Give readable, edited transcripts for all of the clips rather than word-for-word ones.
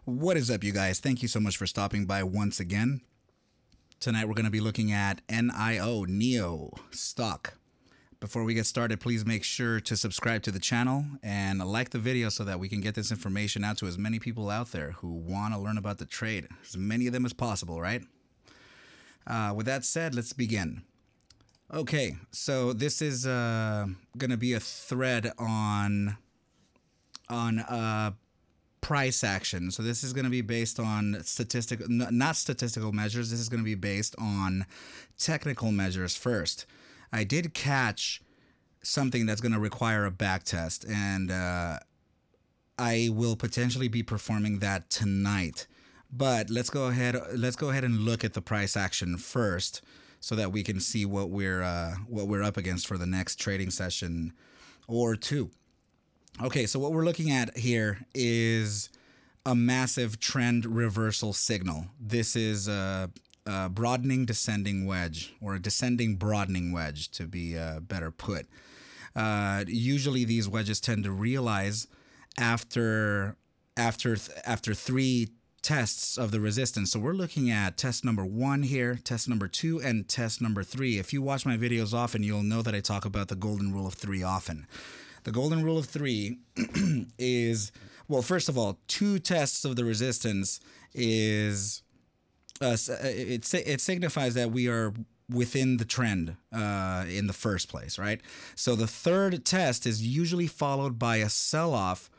What is up, you guys? Thank you so much for stopping by once again. Tonight we're going to be looking at NIO stock. Before we get started, please make sure to subscribe to the channel and like the video so that we can get this information out to as many people out there who want to learn about the trade. As many of them as possible, right? With that said, let's begin. Okay, so this is going to be a thread on price action. So this is going to be based on not statistical measures. This is going to be based on technical measures first. I did catch something that's going to require a back test, and I will potentially be performing that tonight. But let's go ahead and look at the price action first, so that we can see what we're up against for the next trading session or two. Okay, so what we're looking at here is a massive trend reversal signal. This is a broadening descending wedge, or a descending broadening wedge, to be better put. Usually these wedges tend to realize after three tests of the resistance. So we're looking at test number 1 here, test number 2, and test number 3. If you watch my videos often, you'll know that I talk about the golden rule of 3 often. The golden rule of 3 is, well, first of all, 2 tests of the resistance is, it signifies that we are within the trend in the first place, right? So the third test is usually followed by a sell-off,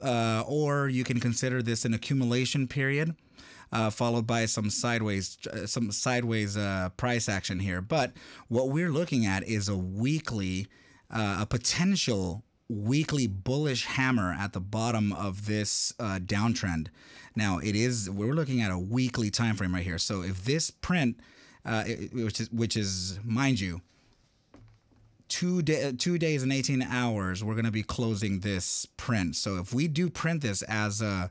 or you can consider this an accumulation period, followed by some sideways price action here. But what we're looking at is a potential weekly bullish hammer at the bottom of this downtrend. Now we're looking at a weekly time frame right here. So if this print, which is mind you, 2 days and 18 hours, we're going to be closing this print. So if we do print this as a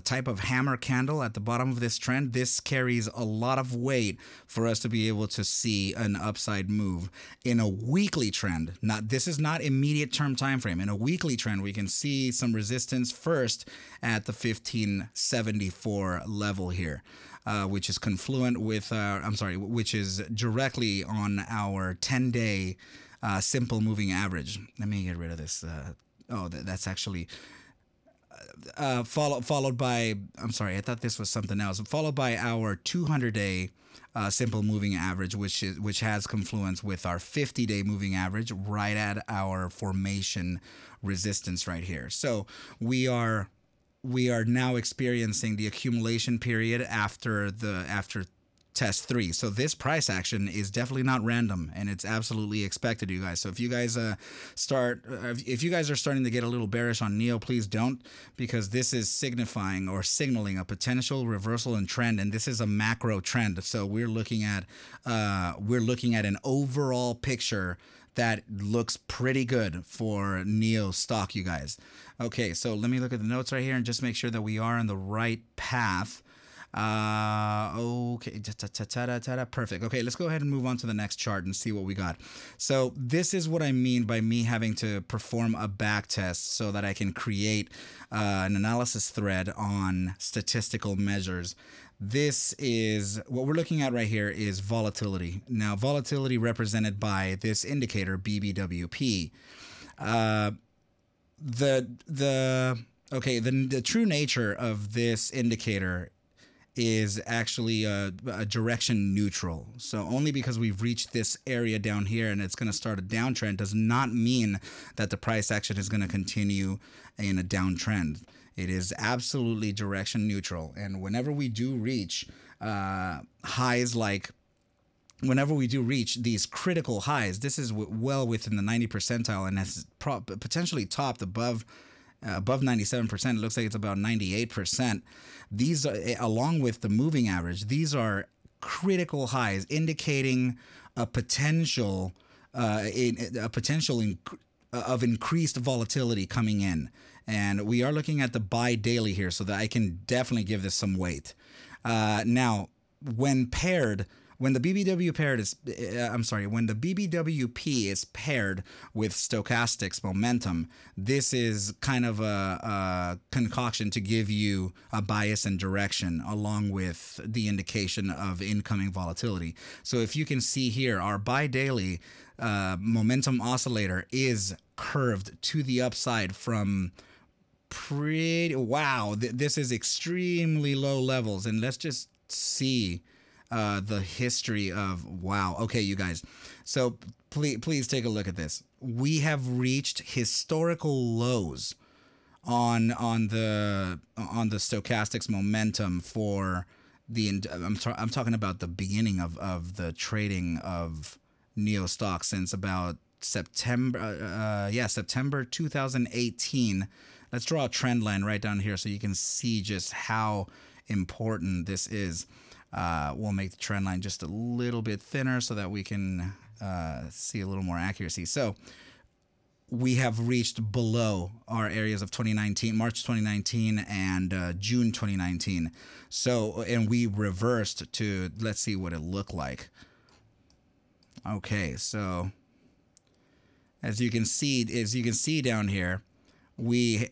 type of hammer candle at the bottom of this trend, this carries a lot of weight for us to be able to see an upside move in a weekly trend. This is not immediate term time frame. In a weekly trend, we can see some resistance first at the 1574 level here, which is confluent with which is directly on our 10-day simple moving average. Let me get rid of this. That's actually followed by, I'm sorry, I thought this was something else. Followed by our 200-day simple moving average, which has confluence with our 50-day moving average right at our formation resistance right here. So we are now experiencing the accumulation period after test 3. So this price action is definitely not random, and it's absolutely expected, you guys. So if you guys are starting to get a little bearish on NIO, please don't, because this is signaling a potential reversal in trend, and this is a macro trend. So we're looking at an overall picture that looks pretty good for NIO stock, you guys. Okay, so let me look at the notes right here and just make sure that we are on the right path. Okay, perfect. Okay, let's go ahead and move on to the next chart and see what we got. So this is what I mean by me having to perform a back test so that I can create an analysis thread on statistical measures. This is what we're looking at right here is volatility. Now, volatility represented by this indicator BBWP. The true nature of this indicator is actually a direction neutral. So only because we've reached this area down here and it's going to start a downtrend does not mean that the price action is going to continue in a downtrend. It is absolutely direction neutral. And whenever we do reach whenever we do reach these critical highs, this is well within the 90 percentile and has potentially topped above 97%. It looks like it's about 98%. These are, along with the moving average, these are critical highs indicating a potential of increased volatility coming in. And we are looking at the buy daily here, so that I can definitely give this some weight. Now, when paired when the BBW paired is, when the BBWP is paired with stochastics momentum, this is kind of a concoction to give you a bias and direction along with the indication of incoming volatility. So if you can see here, our bi-daily momentum oscillator is curved to the upside from this is extremely low levels. And let's just see the history of okay, you guys, so please take a look at this. We have reached historical lows on the stochastics momentum for the I'm talking about the beginning of the trading of NIO stock since about September 2018. Let's draw a trend line right down here so you can see just how important this is. We'll make the trend line just a little bit thinner so that we can see a little more accuracy. So we have reached below our areas of March 2019 and June 2019. So, and we reversed to, let's see what it looked like. Okay, so as you can see down here, we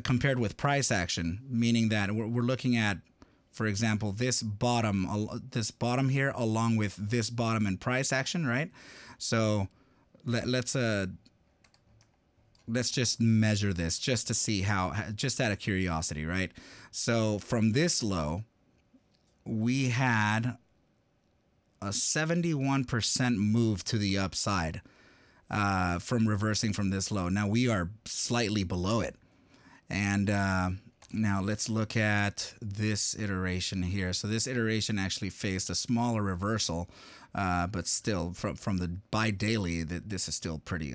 compared with price action, meaning that we're looking at, for example, this bottom here along with this bottom in price action, right? So let's just measure this just to see how, just out of curiosity, right? So from this low, we had a 71% move to the upside from reversing from this low. Now we are slightly below it. And now let's look at this iteration here. So this iteration actually faced a smaller reversal, but still from the bi-daily, this is still a pretty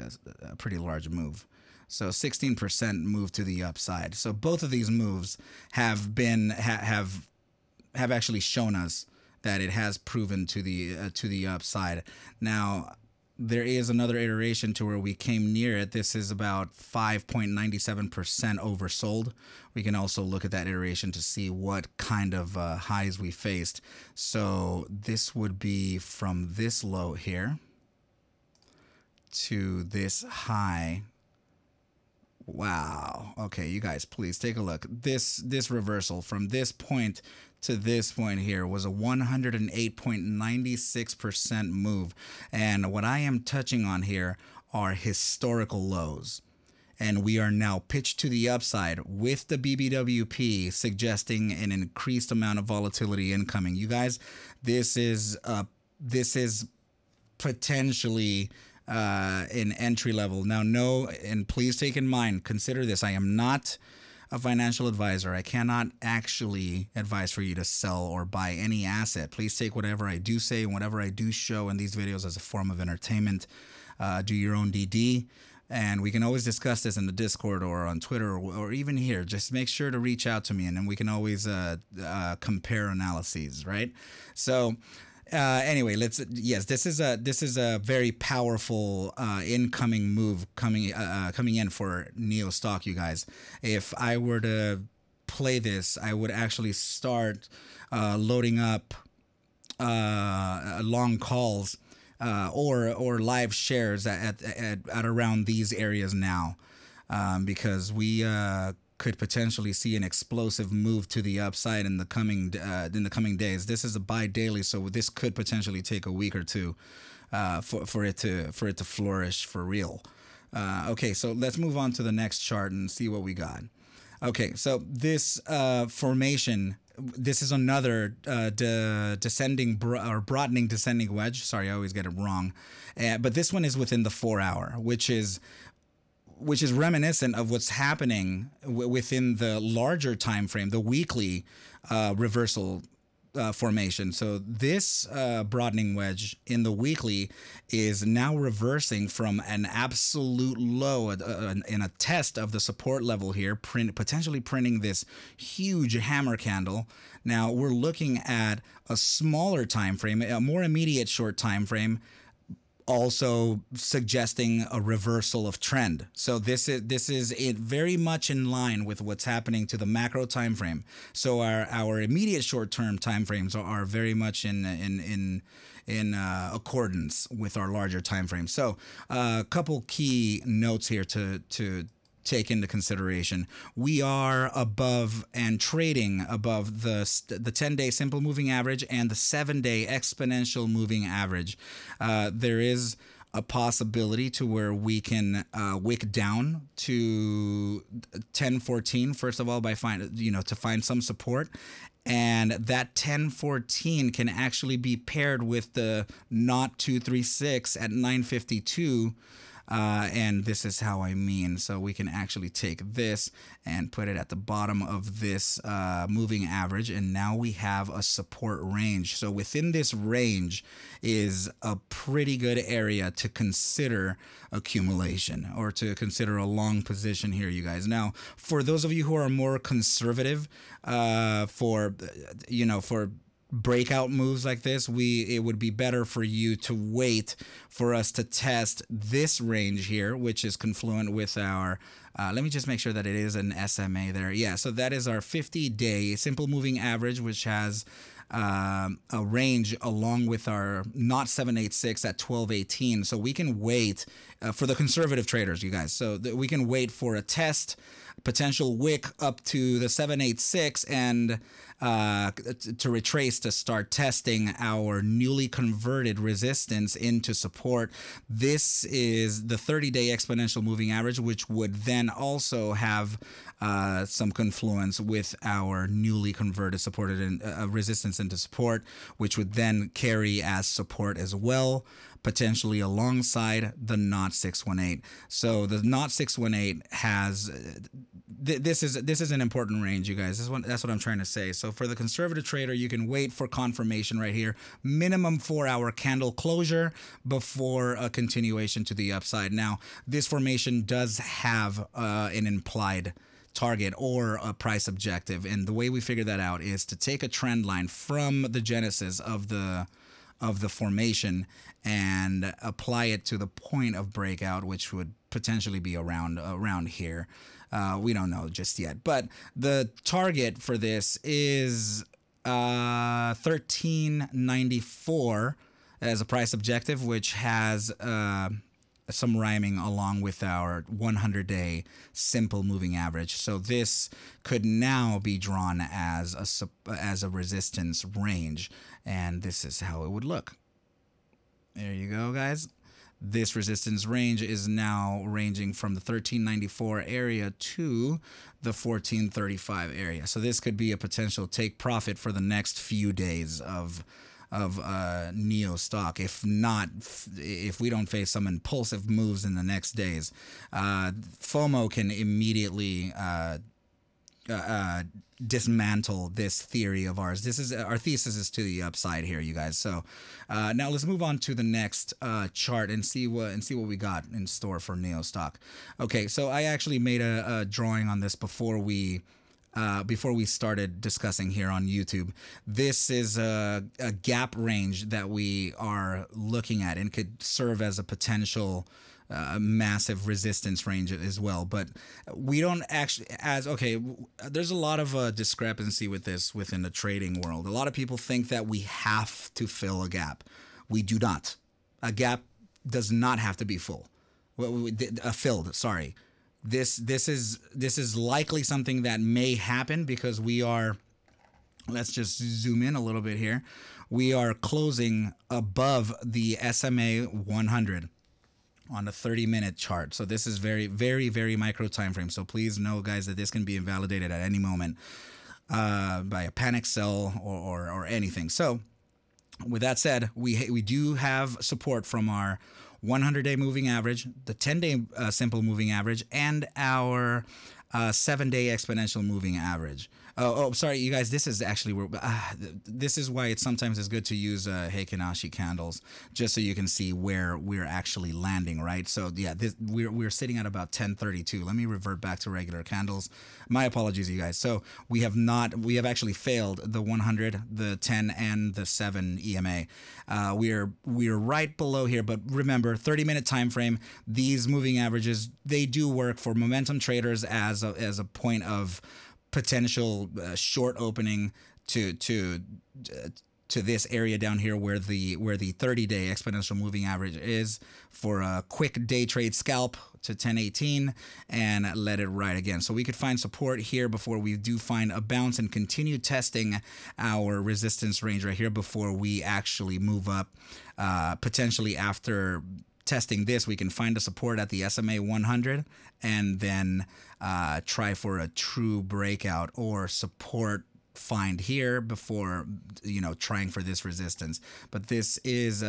large move. So 16% move to the upside. So both of these moves have actually shown us that it has proven to the upside. Now, there is another iteration to where we came near it. This is about 5.97% oversold. We can also look at that iteration to see what kind of highs we faced. So this would be from this low here to this high. Wow. Okay, you guys, please take a look. This reversal from this point to this point here was a 108.96% move. And what I am touching on here are historical lows. And we are now pitched to the upside with the BBWP suggesting an increased amount of volatility incoming. You guys, this is potentially in entry level. Now, and please take in mind, consider this. I am not a financial advisor. I cannot actually advise for you to sell or buy any asset. Please take whatever I do say and whatever I do show in these videos as a form of entertainment. Do your own DD. And we can always discuss this in the Discord or on Twitter or even here. Just make sure to reach out to me, and then we can always compare analyses, right? So anyway, this is a very powerful incoming move coming in for NIO stock, you guys. If I were to play this, I would actually start loading up long calls or live shares at around these areas now, because we could potentially see an explosive move to the upside in the coming days. This is a bi-daily, so this could potentially take a week or two for it to flourish for real. Okay, so let's move on to the next chart and see what we got. Okay, so this formation, this is another descending or broadening descending wedge. Sorry, I always get it wrong, but this one is within the 4 hour, which is reminiscent of what's happening within the larger time frame, the weekly reversal formation. So this broadening wedge in the weekly is now reversing from an absolute low in a test of the support level here, potentially printing this huge hammer candle. Now we're looking at a smaller time frame, a more immediate short time frame, also suggesting a reversal of trend. So this is it very much in line with what's happening to the macro time frame. So our immediate short term time frames are very much in accordance with our larger time frame. So a couple key notes here to take into consideration. We are above and trading above the 10-day simple moving average and the 7-day exponential moving average. There is a possibility to where we can wick down to 1014 first of all by to find some support, and that 1014 can actually be paired with the NOT 236 at 952. And this is how I mean. So we can actually take this and put it at the bottom of this moving average, and now we have a support range. So within this range is a pretty good area to consider accumulation or to consider a long position here, you guys. Now, for those of you who are more conservative, for breakout moves like this, it would be better for you to wait for us to test this range here, which is confluent with our let me just make sure that it is an SMA there. Yeah, so that is our 50-day simple moving average, which has a range along with our NOT 786 at 1218. So we can wait for the conservative traders, you guys. So we can wait for a test, potential wick up to the 786, and to retrace to start testing our newly converted resistance into support. This is the 30-day exponential moving average, which would then also have some confluence with our newly converted supported resistance into support, which would then carry as support as well, potentially alongside the NOT 618. So the NOT 618 has this is an important range, you guys. That's what I'm trying to say. So for the conservative trader, you can wait for confirmation right here, minimum 4-hour candle closure before a continuation to the upside. Now, this formation does have an implied target or a price objective, and the way we figure that out is to take a trend line from the genesis of the formation and apply it to the point of breakout, which would potentially be around here. We don't know just yet, but the target for this is 1394 as a price objective, which has some rhyming along with our 100-day simple moving average. So this could now be drawn as a resistance range, and this is how it would look. There you go, guys. This resistance range is now ranging from the 1394 area to the 1435 area. So this could be a potential take profit for the next few days of NIO stock. If we don't face some impulsive moves in the next days, FOMO can immediately dismantle this theory of ours. Our thesis is to the upside here, you guys. So now let's move on to the next chart and see what we got in store for NIO stock. Okay, so I actually made a drawing on this before we started discussing here on YouTube. This is a gap range that we are looking at and could serve as a potential massive resistance range as well. But we don't actually, there's a lot of discrepancy with this within the trading world. A lot of people think that we have to fill a gap. We do not. A gap does not have to be filled. Sorry. This is likely something that may happen because we are, let's just zoom in a little bit here. We are closing above the SMA 100 on the 30-minute chart. So this is very, very, very micro time frame. So please know, guys, that this can be invalidated at any moment by a panic sell or anything. So with that said, we do have support from our 100-day moving average, the 10-day simple moving average, and our 7-day exponential moving average. Sorry, you guys. This is actually where this is why it sometimes is good to use Heikinashi candles, just so you can see where we're actually landing, right? So yeah, we're sitting at about 1032. Let me revert back to regular candles. My apologies, you guys. So we have actually failed the 100, the 10, and the 7 EMA. We're right below here, but remember, 30-minute time frame. These moving averages, they do work for momentum traders as a point of potential short opening to this area down here where the 30-day exponential moving average is, for a quick day trade scalp to 1018 and let it ride again. So we could find support here before we do find a bounce and continue testing our resistance range right here before we actually move up. Potentially after testing this, we can find a support at the SMA 100 and then try for a true breakout or support find here before trying for this resistance. But this is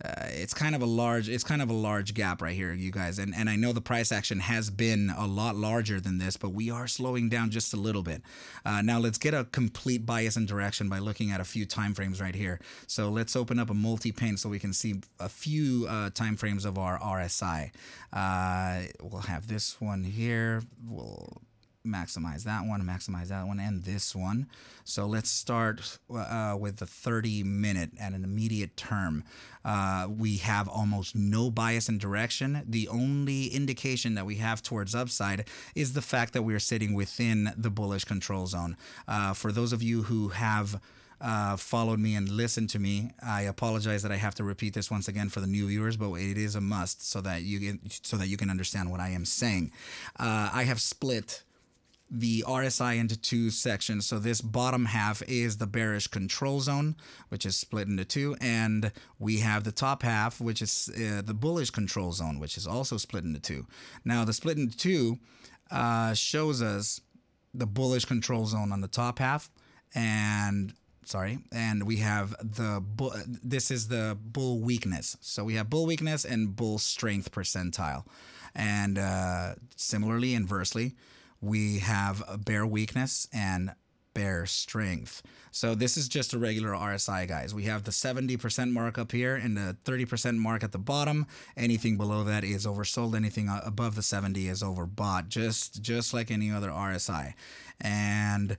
it's kind of a large gap right here, you guys, and I know the price action has been a lot larger than this, but we are slowing down just a little bit. Now let's get a complete bias and direction by looking at a few time frames right here. So let's open up a multi-pane so we can see a few time frames of our RSI. We'll have this one here. We'll maximize that one, and this one. So let's start with the 30-minute at an immediate term. We have almost no bias in direction. The only indication that we have towards upside is the fact that we're sitting within the bullish control zone. For those of you who have followed me and listened to me, I apologize that I have to repeat this once again for the new viewers, but it is a must so that you can understand what I am saying. I have split the RSI into two sections. So this bottom half is the bearish control zone, which is split into two, and we have the top half, which is the bullish control zone, which is also split into two. Now the split into two shows us the bullish control zone on the top half, and we have this is the bull weakness. So we have bull weakness and bull strength percentile, and similarly, inversely, we have a bear weakness and bear strength. So this is just a regular RSI, guys. We have the 70% mark up here and the 30% mark at the bottom. Anything below that is oversold. Anything above the 70 is overbought, just like any other RSI. And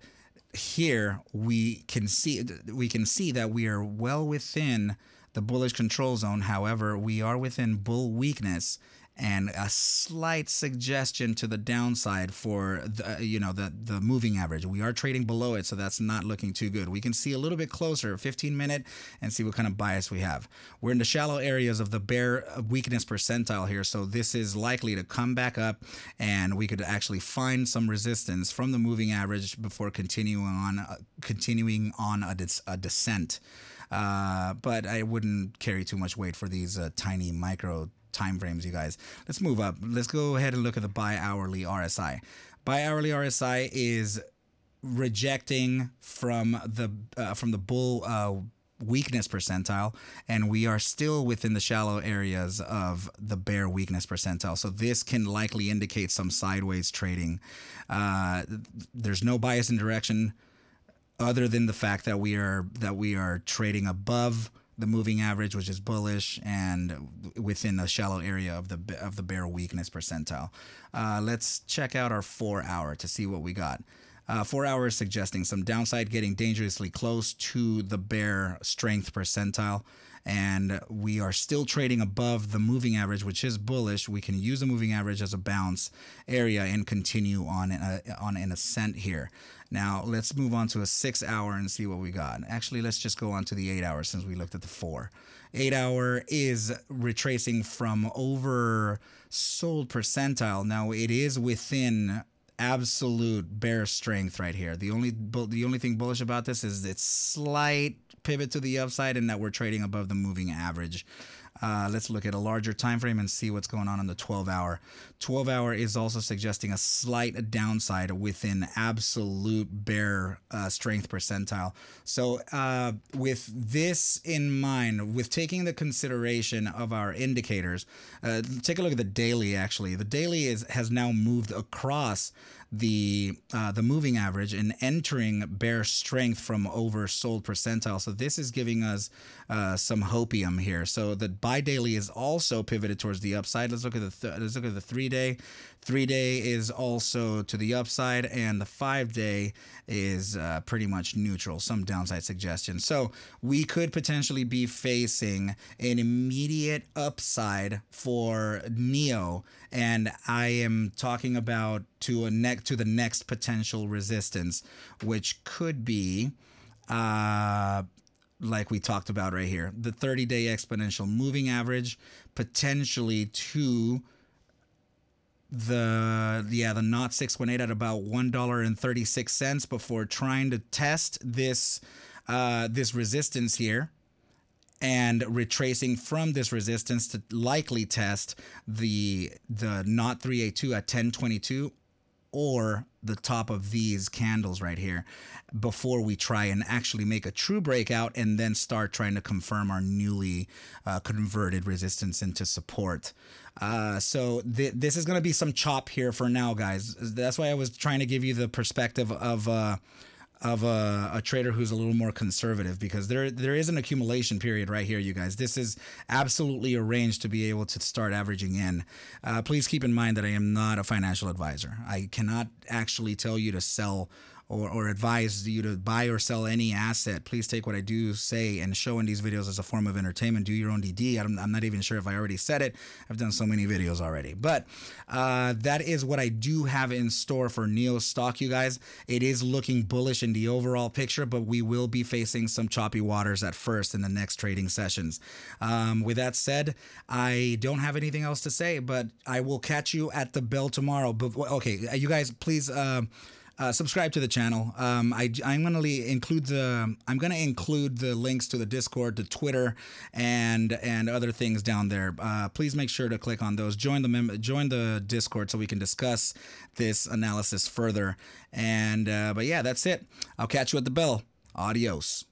here we can see that we are well within the bullish control zone. However, we are within bull weakness and a slight suggestion to the downside for the moving average. We are trading below it, so that's not looking too good. We can see a little bit closer, 15-minute, and see what kind of bias we have. We're in the shallow areas of the bear weakness percentile here, so this is likely to come back up, and we could actually find some resistance from the moving average before continuing on a descent. But I wouldn't carry too much weight for these tiny micro time frames, you guys. Let's move up. Let's go ahead and look at the bi-hourly RSI. Bi-hourly RSI is rejecting from the bull weakness percentile, and we are still within the shallow areas of the bear weakness percentile. So this can likely indicate some sideways trading. There's no bias in direction other than the fact that we are trading above the moving average, which is bullish, and within the shallow area of the bear weakness percentile. Let's check out our 4-hour to see what we got. 4 hours suggesting some downside, getting dangerously close to the bear strength percentile, and we are still trading above the moving average, which is bullish. We can use the moving average as a bounce area and continue on an ascent here. Now let's move on to a 6-hour and see what we got. Actually, let's just go on to the 8-hour since we looked at the 4. 8-hour is retracing from oversold percentile. Now it is within absolute bear strength right here. The only thing bullish about this is its slight pivot to the upside and that we're trading above the moving average. Let's look at a larger time frame and see what's going on the 12-hour. 12-hour is also suggesting a slight downside within absolute bear strength percentile. So with this in mind, with taking the consideration of our indicators, take a look at the daily. Actually, the daily has now moved across the moving average and entering bear strength from oversold percentile. So this is giving us some hopium here. So the buy daily is also pivoted towards the upside. Let's look at the 3-day. 3-day is also to the upside, and the 5-day is pretty much neutral, some downside suggestions. So we could potentially be facing an immediate upside for NIO, and I am talking about to the next potential resistance, which could be like we talked about right here, the 30-day exponential moving average, potentially to the 0.618 at about $1.36 before trying to test this this resistance here, and retracing from this resistance to likely test the 0.382 at 10.22 or the top of these candles right here before we try and actually make a true breakout and then start trying to confirm our newly converted resistance into support. So this is going to be some chop here for now, guys. That's why I was trying to give you the perspective of a trader who's a little more conservative, because there is an accumulation period right here, you guys. This is absolutely a range to be able to start averaging in. Please keep in mind that I am not a financial advisor. I cannot actually tell you to sell or advise you to buy or sell any asset. Please take what I do say and show in these videos as a form of entertainment. Do your own DD. I'm not even sure if I already said it. I've done so many videos already. But that is what I do have in store for NIO stock, you guys. It is looking bullish in the overall picture, but we will be facing some choppy waters at first in the next trading sessions. With that said, I don't have anything else to say, but I will catch you at the bell tomorrow. But, okay, you guys, please... subscribe to the channel. I'm gonna include the links to the Discord, to Twitter, and other things down there. Please make sure to click on those. Join the Discord so we can discuss this analysis further. And but yeah, that's it. I'll catch you at the bell. Adios.